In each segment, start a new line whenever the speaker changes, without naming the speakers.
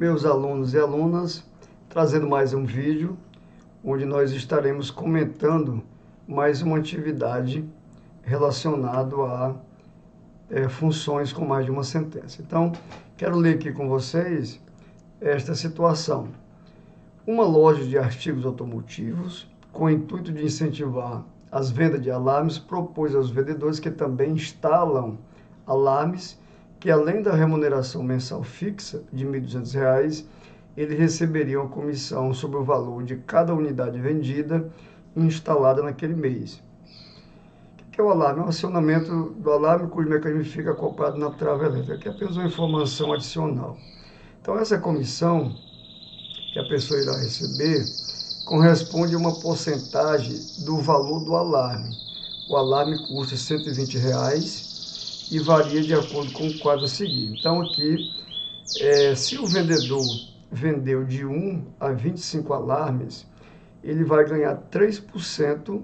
meus alunos e alunas, trazendo mais um vídeo onde nós estaremos comentando mais uma atividade relacionada a funções com mais de uma sentença. Então, quero ler aqui com vocês esta situação. Uma loja de artigos automotivos, com o intuito de incentivar as vendas de alarmes, propôs aos vendedores que também instalam alarmes que, além da remuneração mensal fixa de R$ 1.200, eles receberiam a comissão sobre o valor de cada unidade vendida e instalada naquele mês. O que é o alarme? É o acionamento do alarme cujo mecanismo fica acoplado na trava elétrica. Aqui é apenas uma informação adicional. Então, essa comissão que a pessoa irá receber corresponde a uma porcentagem do valor do alarme. O alarme custa R$ 120 e varia de acordo com o quadro a seguir. Então, aqui, se o vendedor vendeu de 1 a 25 alarmes, ele vai ganhar 3%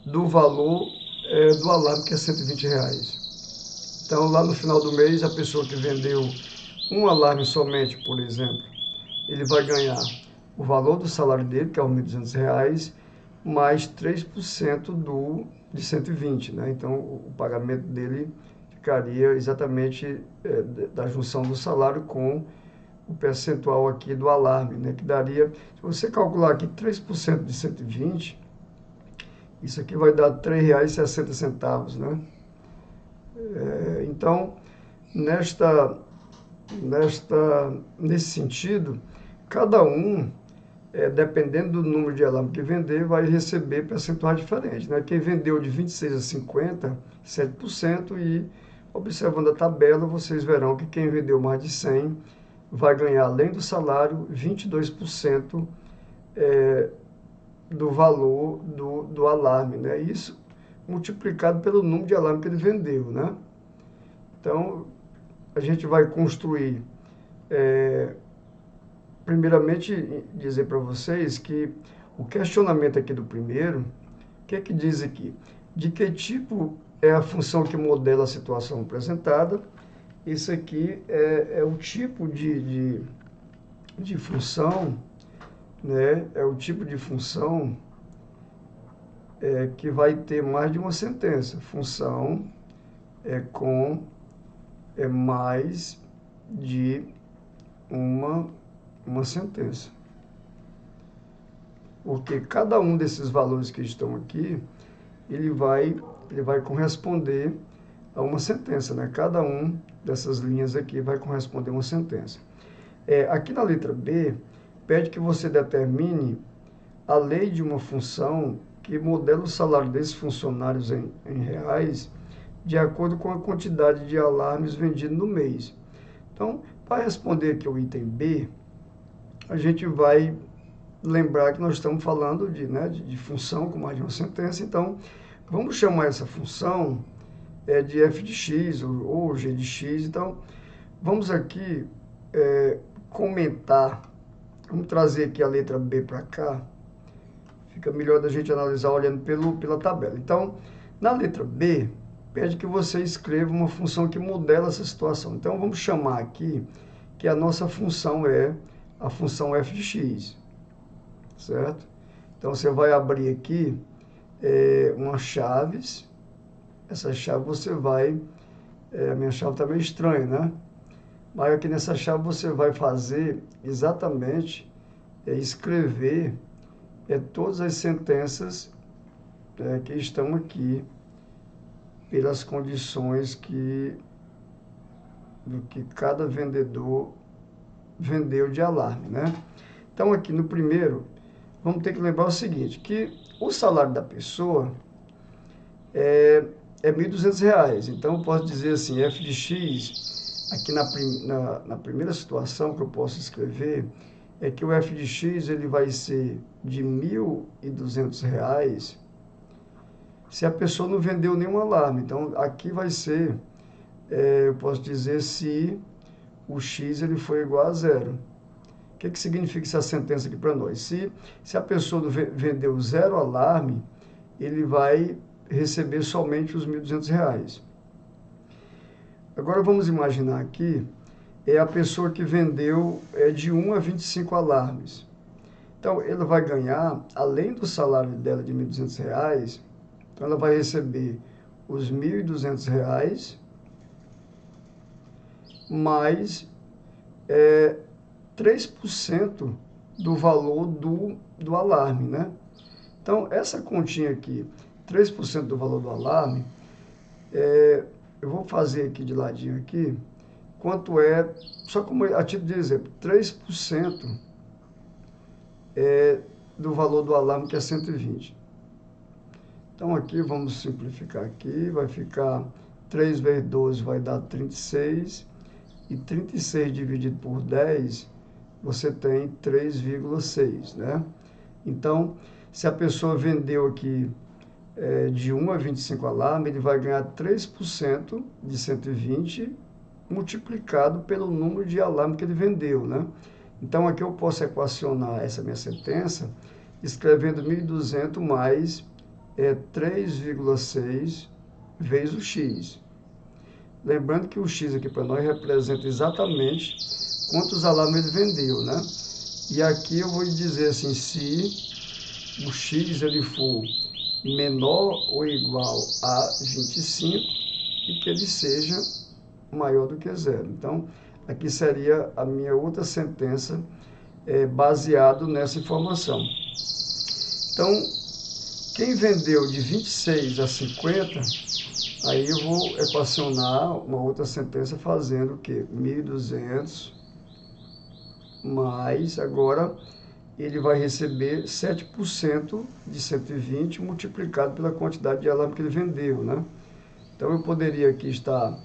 do valor do alarme, que é R$ 120. Então, lá no final do mês, a pessoa que vendeu um alarme somente, por exemplo, ele vai ganhar o valor do salário dele, que é R$ 1.200, mais 3% de 120, né? Então, o pagamento dele ficaria exatamente da junção do salário com o percentual aqui do alarme, né? Que daria, se você calcular aqui 3% de 120, isso aqui vai dar R$ 3,60, né? Então, nesse sentido, cada um, dependendo do número de alarme que vender, vai receber percentuais diferentes, né? Quem vendeu de 26 a 50, 7%, e observando a tabela, vocês verão que quem vendeu mais de 100 vai ganhar, além do salário, 22% do valor do alarme, né? Isso multiplicado pelo número de alarme que ele vendeu, né? Então, a gente vai construir, primeiramente, dizer para vocês que o questionamento aqui do primeiro, o que é que diz aqui? De que tipo é a função que modela a situação apresentada? Isso aqui é o tipo de função, né? É o tipo de função que vai ter mais de uma sentença. Função com mais de uma sentença. Porque cada um desses valores que estão aqui, ele vai corresponder a uma sentença, né? Cada um dessas linhas aqui vai corresponder a uma sentença. Aqui na letra B, pede que você determine a lei de uma função que modela o salário desses funcionários em reais de acordo com a quantidade de alarmes vendidos no mês. Então, para responder aqui o item B, a gente vai lembrar que nós estamos falando de função com mais de uma sentença. Então, vamos chamar essa função de f de x ou g de x. Então, vamos aqui comentar, vamos trazer aqui a letra B para cá. Fica melhor da gente analisar olhando pela tabela. Então, na letra B, pede que você escreva uma função que modela essa situação. Então, vamos chamar aqui que a nossa função é a função f de x, certo? Então, você vai abrir aqui umas chaves. Essa chave você vai... a minha chave está meio estranha, né? Mas aqui nessa chave você vai fazer exatamente, escrever todas as sentenças que estão aqui pelas condições do que cada vendedor vendeu de alarme, né? Então, aqui no primeiro, vamos ter que lembrar o seguinte, que o salário da pessoa é R$ 1.200. Então, eu posso dizer assim, f de x, aqui na primeira situação que eu posso escrever, é que o f de x ele vai ser de R$ 1.200 se a pessoa não vendeu nenhum alarme. Então, aqui vai ser, eu posso dizer se o x ele foi igual a zero. O que significa essa sentença aqui para nós? Se a pessoa vendeu zero alarme, ele vai receber somente os R$ 1.200. Agora, vamos imaginar aqui é a pessoa que vendeu de 1 a 25 alarmes. Então, ela vai ganhar, além do salário dela de R$ 1.200, então ela vai receber os R$ 1.200 mais 3% do valor do alarme, né? Então, essa continha aqui, 3% do valor do alarme, eu vou fazer aqui de ladinho aqui, quanto só como a título de exemplo, 3% do valor do alarme, que é 120. Então, aqui, vamos simplificar aqui, vai ficar 3 vezes 12 vai dar 36, e 36 dividido por 10, você tem 3,6, né? Então, se a pessoa vendeu aqui de 1 a 25 alarme, ele vai ganhar 3% de 120 multiplicado pelo número de alarme que ele vendeu, né? Então, aqui eu posso equacionar essa minha sentença escrevendo 1.200 mais 3,6 vezes o x. Lembrando que o x aqui para nós representa exatamente quantos alarmes ele vendeu, né? E aqui eu vou dizer assim, se o x ele for menor ou igual a 25 e que ele seja maior do que zero. Então, aqui seria a minha outra sentença baseado nessa informação. Então, quem vendeu de 26 a 50, aí eu vou equacionar uma outra sentença fazendo o quê? 1.200 mais, agora ele vai receber 7% de 120 multiplicado pela quantidade de alarme que ele vendeu, né? Então, eu poderia aqui estar,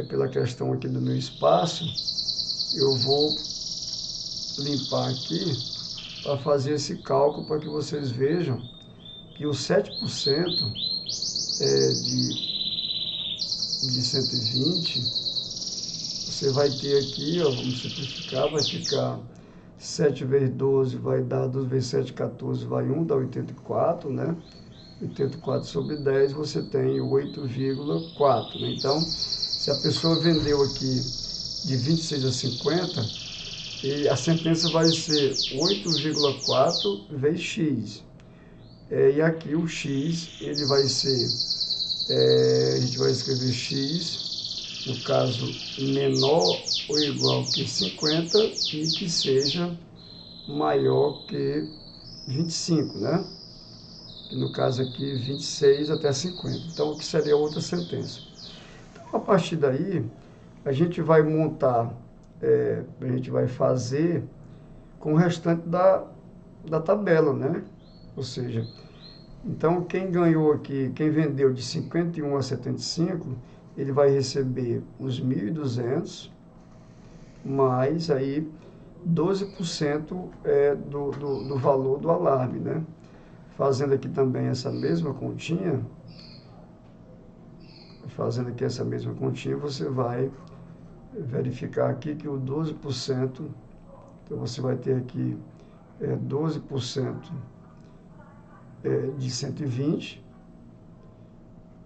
pela questão aqui do meu espaço, eu vou limpar aqui para fazer esse cálculo para que vocês vejam que os 7% de 120, você vai ter aqui, ó, vamos simplificar, vai ficar 7 vezes 12 vai dar 2 vezes 7, 14, vai 1, dá 84, né? 84 sobre 10, você tem 8,4, né? Então, se a pessoa vendeu aqui de 26 a 50, a sentença vai ser 8,4 vezes x. E aqui o x, ele vai ser, a gente vai escrever x, no caso, menor ou igual que 50 e que seja maior que 25, né? No caso aqui, 26 até 50. Então, o que seria outra sentença. Então, a partir daí, a gente vai montar, a gente vai fazer com o restante da tabela, né? Ou seja, então quem ganhou aqui, quem vendeu de 51 a 75, ele vai receber os 1.200 mais aí 12% do valor do alarme, né? Fazendo aqui também essa mesma continha, você vai verificar aqui que o 12%, então você vai ter aqui 12% de 120,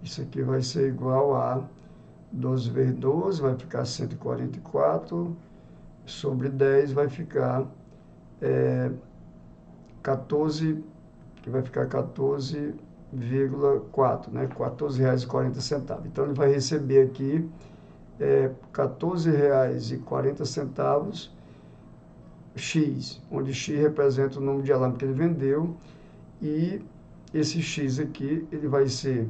isso aqui vai ser igual a 12 vezes 12, vai ficar 144, sobre 10 vai ficar 14, que vai ficar 14,4, né? R$14,40. Então, ele vai receber aqui R$14,40 X, onde X representa o número de alarme que ele vendeu, e esse X aqui, ele vai ser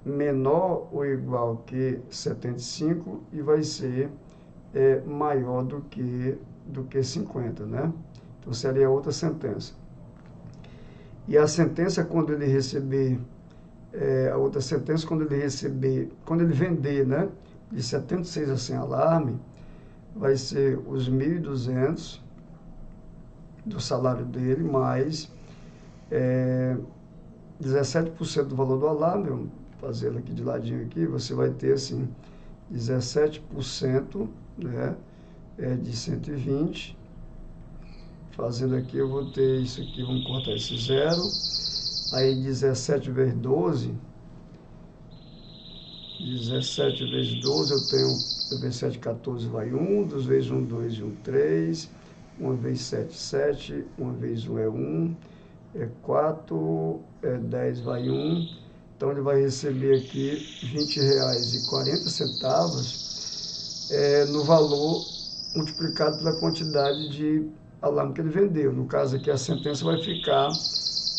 menor ou igual que 75 e vai ser maior do que 50, né? Então, seria outra sentença. E a sentença, quando ele receber, a outra sentença, quando ele vender, né, de 76 a 100 alarme, vai ser os 1.200 do salário dele, mais 17% do valor do alarme, vamos fazê-lo aqui de ladinho aqui, você vai ter assim, 17%, né, de 120, fazendo aqui, eu vou ter isso aqui, vamos cortar esse zero, aí 17 vezes 12, 17 vezes 12, eu tenho 17, 14 vai 1, 2 vezes 1, 2 e 1, 3, 1 vezes 7, 7, 1 vezes 1 é 1, é 4, 10 vai 1, então ele vai receber aqui R$ 20,40 no valor multiplicado pela quantidade de alarme que ele vendeu. No caso aqui a sentença vai ficar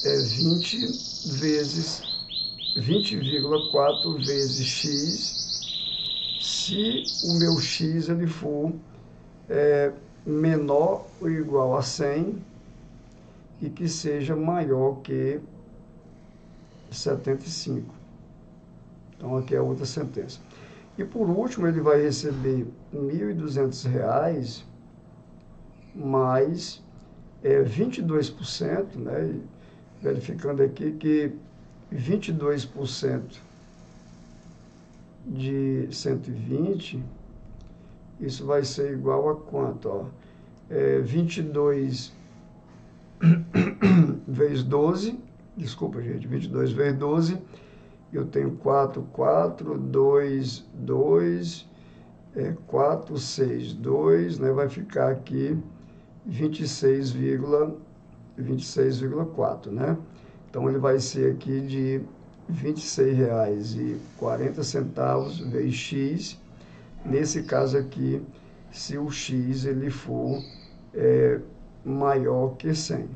20 vezes 20,4 vezes x, se o meu x ele for menor ou igual a 100 e que seja maior que 75. Então aqui é outra sentença. E por último ele vai receber R$ 1.200 mais 22%, né? Verificando aqui que 22% de 120, isso vai ser igual a quanto? Ó? 22 vezes 12, desculpa gente, 22 vezes 12, eu tenho 4, 4, 2, 2, 4, 6, 2, né? Vai ficar aqui 26,4, né? Então ele vai ser aqui de R$ 26,40 vezes x, nesse caso aqui, se o x ele for maior que 100.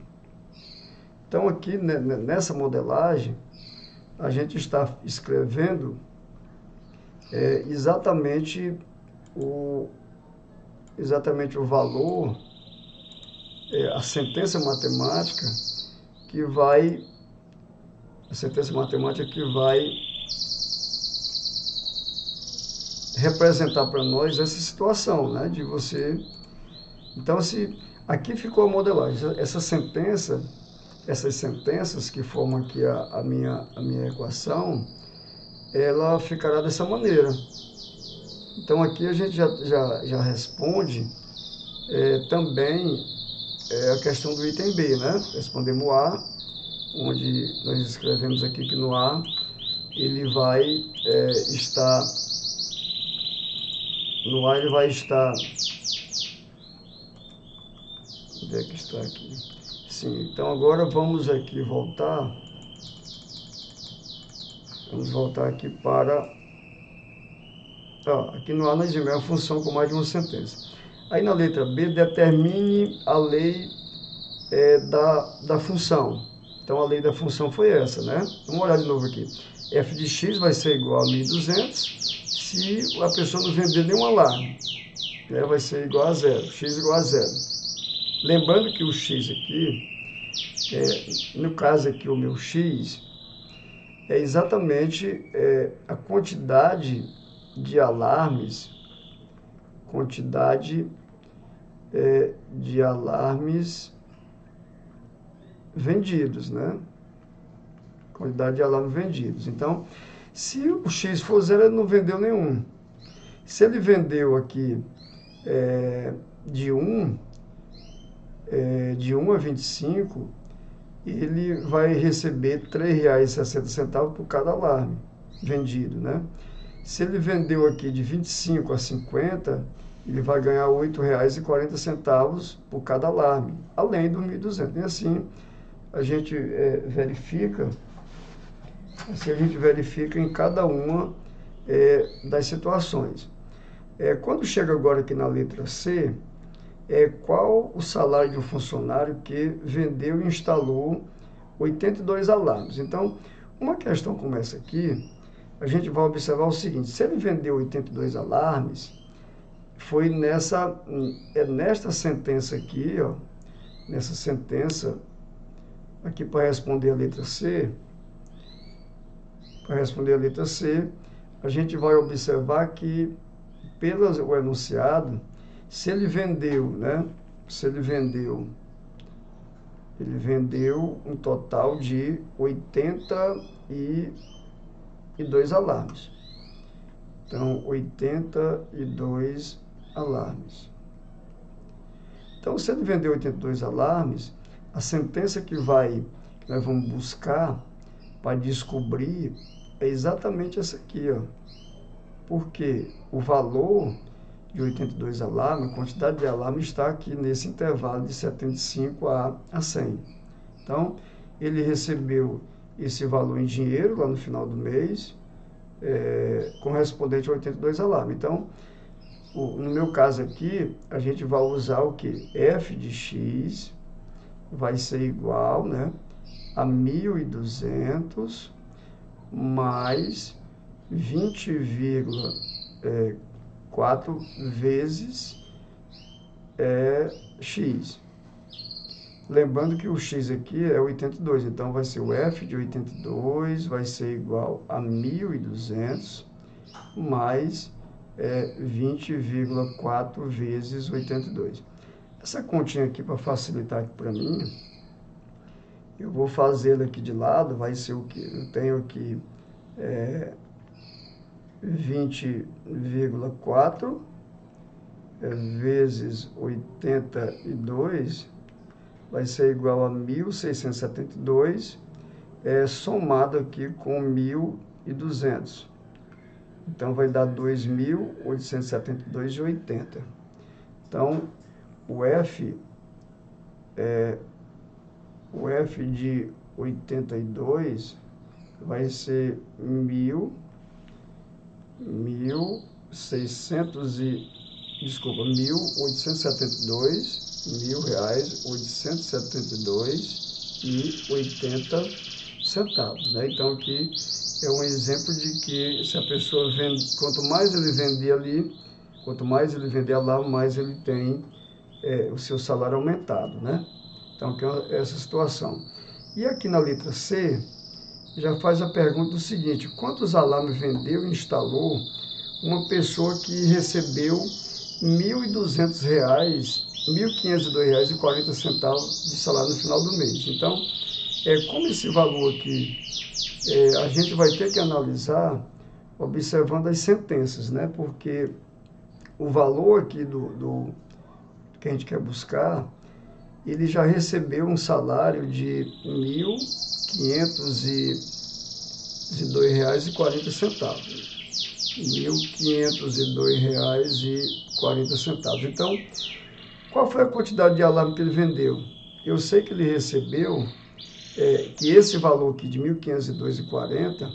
Então aqui nessa modelagem, a gente está escrevendo exatamente o valor, a sentença matemática que vai representar para nós essa situação, né, de você. Então, aqui ficou a modelagem. Essas sentenças que formam aqui a minha equação, ela ficará dessa maneira. Então, aqui a gente já responde também a questão do item B, né? Respondemos o A, onde nós escrevemos aqui que no A ele vai estar... No A ele vai estar... Onde é que está aqui? Sim, então agora vamos aqui voltar. Vamos voltar aqui para... aqui no A nós vimos a função com mais de uma sentença. Aí na letra B, determine a lei da função. Então a lei da função foi essa, né? Vamos olhar de novo aqui. F de x vai ser igual a 1.200 se a pessoa não vender nenhum alarme. Né? Vai ser igual a zero, x igual a zero. Lembrando que o x aqui, no caso aqui o meu x, é exatamente a quantidade de alarmes, vendidos, né? Quantidade de alarmes vendidos. Então, se o x for zero, ele não vendeu nenhum. Se ele vendeu aqui de 1 a 25, ele vai receber R$ 3,60 por cada alarme vendido, né? Se ele vendeu aqui de 25 a 50, ele vai ganhar R$ 8,40 por cada alarme, além dos 1.200. E assim a gente verifica em cada uma das situações. Quando chega agora aqui na letra C, qual o salário de um funcionário que vendeu e instalou 82 alarmes. Então, uma questão como essa aqui, a gente vai observar o seguinte: se ele vendeu 82 alarmes, foi nesta sentença aqui, ó, nessa sentença aqui para responder a letra C, a gente vai observar que pelo enunciado, se ele vendeu, né? Ele vendeu um total de 82 alarmes. Então, 82 alarmes. Então, se ele vendeu 82 alarmes, a sentença que nós vamos buscar para descobrir é exatamente essa aqui, ó. porque o valor de 82 alarmes, a quantidade de alarmes está aqui nesse intervalo de 75 a 100. Então, ele recebeu esse valor em dinheiro lá no final do mês, correspondente a 82 alarmes. Então, no meu caso aqui, a gente vai usar o que? F de x vai ser igual, né, a 1.200 mais 20,4 vezes x. Lembrando que o x aqui é 82, então vai ser o f de 82 vai ser igual a 1.200 mais 20,4 vezes 82. Essa continha aqui, para facilitar aqui para mim, eu vou fazê-la aqui de lado, vai ser o que? Eu tenho aqui 20,4 vezes 82 vai ser igual a 1.672, somado aqui com 1.200. Então, vai dar 2.872,80. Então, o F de 82 vai ser 1.872,80, né? Então, aqui é um exemplo de que se a pessoa vende, quanto mais ele vender ali, quanto mais ele vender lá, mais ele tem o seu salário aumentado, né? Então, que é essa situação. E aqui na letra C, já faz a pergunta do seguinte: quantos alarmes vendeu e instalou uma pessoa que recebeu R$1.200, R$1.502,40 de salário no final do mês? Então, como esse valor aqui, a gente vai ter que analisar observando as sentenças, né? Porque o valor aqui do que a gente quer buscar, ele já recebeu um salário de R$1.502,40. R$1.502,40. Então, qual foi a quantidade de alarme que ele vendeu? Eu sei que ele recebeu, que esse valor aqui de R$1.502,40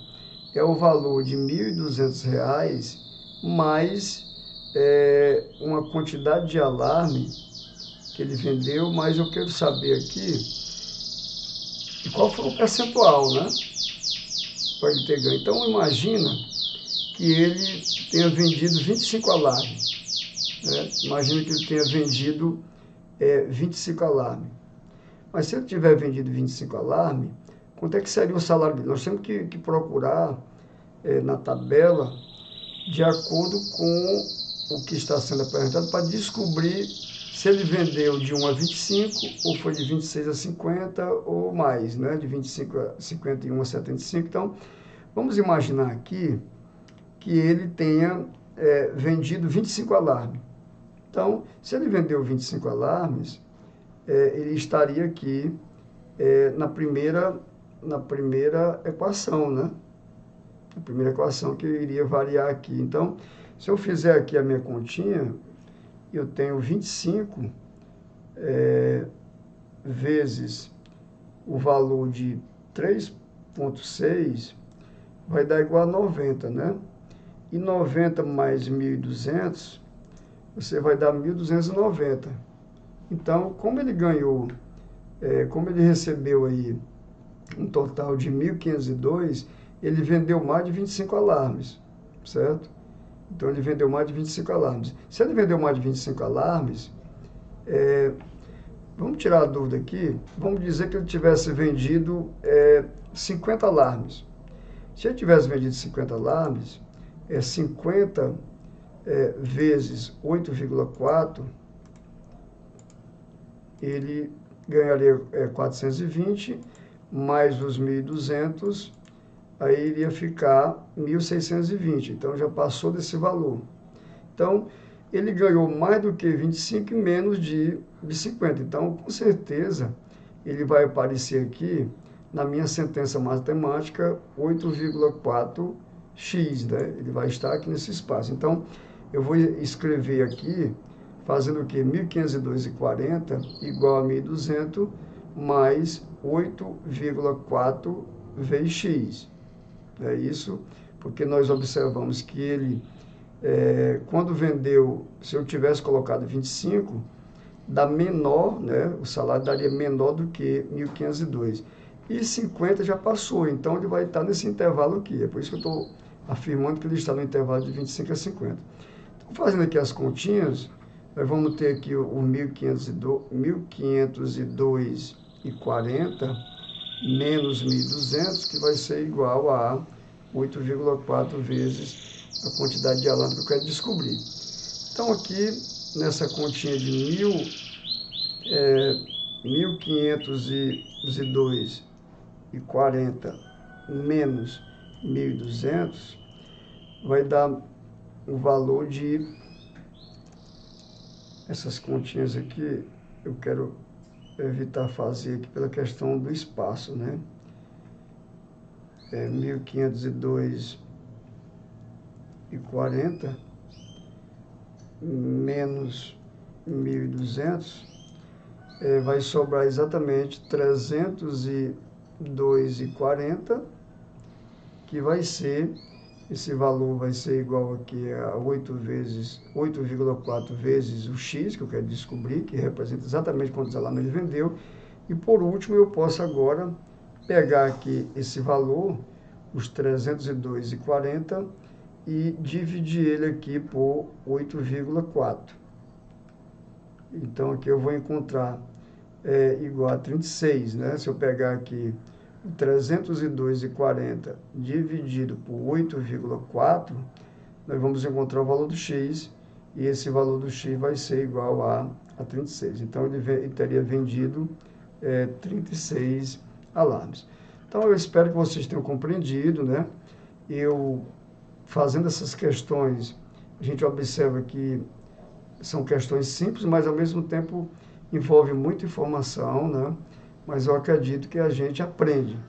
é o valor de R$1.200 mais uma quantidade de alarme que ele vendeu, mas eu quero saber aqui qual foi o percentual, né, para ele ter ganho. Então, imagina que ele tenha vendido 25 alarmes, né? Imagina que ele tenha vendido 25 alarmes. Mas se ele tiver vendido 25 alarmes, quanto é que seria o salário dele? Nós temos que procurar na tabela, de acordo com o que está sendo apresentado, para descobrir se ele vendeu de 1 a 25, ou foi de 26 a 50, ou mais, né? De 25 a 51 a 75. Então, vamos imaginar aqui que ele tenha vendido 25 alarmes. Então, se ele vendeu 25 alarmes, ele estaria aqui na primeira equação, né? A primeira equação que iria variar aqui. Então, se eu fizer aqui a minha continha, eu tenho 25 vezes o valor de 3,6 vai dar igual a 90, né? E 90 mais 1.200, você vai dar 1.290. Então, como ele ganhou, como ele recebeu aí um total de 1.502, ele vendeu mais de 25 alarmes, certo? Então, ele vendeu mais de 25 alarmes. Se ele vendeu mais de 25 alarmes, vamos tirar a dúvida aqui, vamos dizer que ele tivesse vendido 50 alarmes. Se ele tivesse vendido 50 alarmes, 50 vezes 8,4, ele ganharia 420, mais os 1.200, aí iria ficar 1.620. Então, já passou desse valor. Então, ele ganhou mais do que 25 e menos de 50. Então, com certeza, ele vai aparecer aqui, na minha sentença matemática, 8,4 X, né? Ele vai estar aqui nesse espaço. Então, eu vou escrever aqui, fazendo o quê? 1502,40 igual a 1.200 mais 8,4 vezes X. É isso, porque nós observamos que ele, quando vendeu, se eu tivesse colocado 25, dá menor, né? O salário daria menor do que 1.502. E 50 já passou, então ele vai estar nesse intervalo aqui. É por isso que eu estou afirmando que ele está no intervalo de 25 a 50. Então, fazendo aqui as continhas, nós vamos ter aqui o 1.502,40 menos 1.200, que vai ser igual a 8,4 vezes a quantidade de alambre que eu quero descobrir. Então, aqui, nessa continha de 1.502,40 menos 1.200, vai dar o valor de... Essas continhas aqui, eu quero evitar fazer aqui pela questão do espaço, né? 1.502,40 menos 1.200, vai sobrar exatamente 302,40, que vai ser, esse valor vai ser igual aqui a 8,4 vezes o X, que eu quero descobrir, que representa exatamente quantos alambres ele vendeu. E por último, eu posso agora pegar aqui esse valor, os 302,40, e dividir ele aqui por 8,4. Então, aqui eu vou encontrar igual a 36, né? Se eu pegar aqui 302,40 dividido por 8,4, nós vamos encontrar o valor do X, e esse valor do X vai ser igual a 36. Então, ele teria vendido 36 alarmes. Então, eu espero que vocês tenham compreendido, né? Eu, fazendo essas questões, a gente observa que são questões simples, mas ao mesmo tempo envolve muita informação, né? Mas eu acredito que a gente aprende.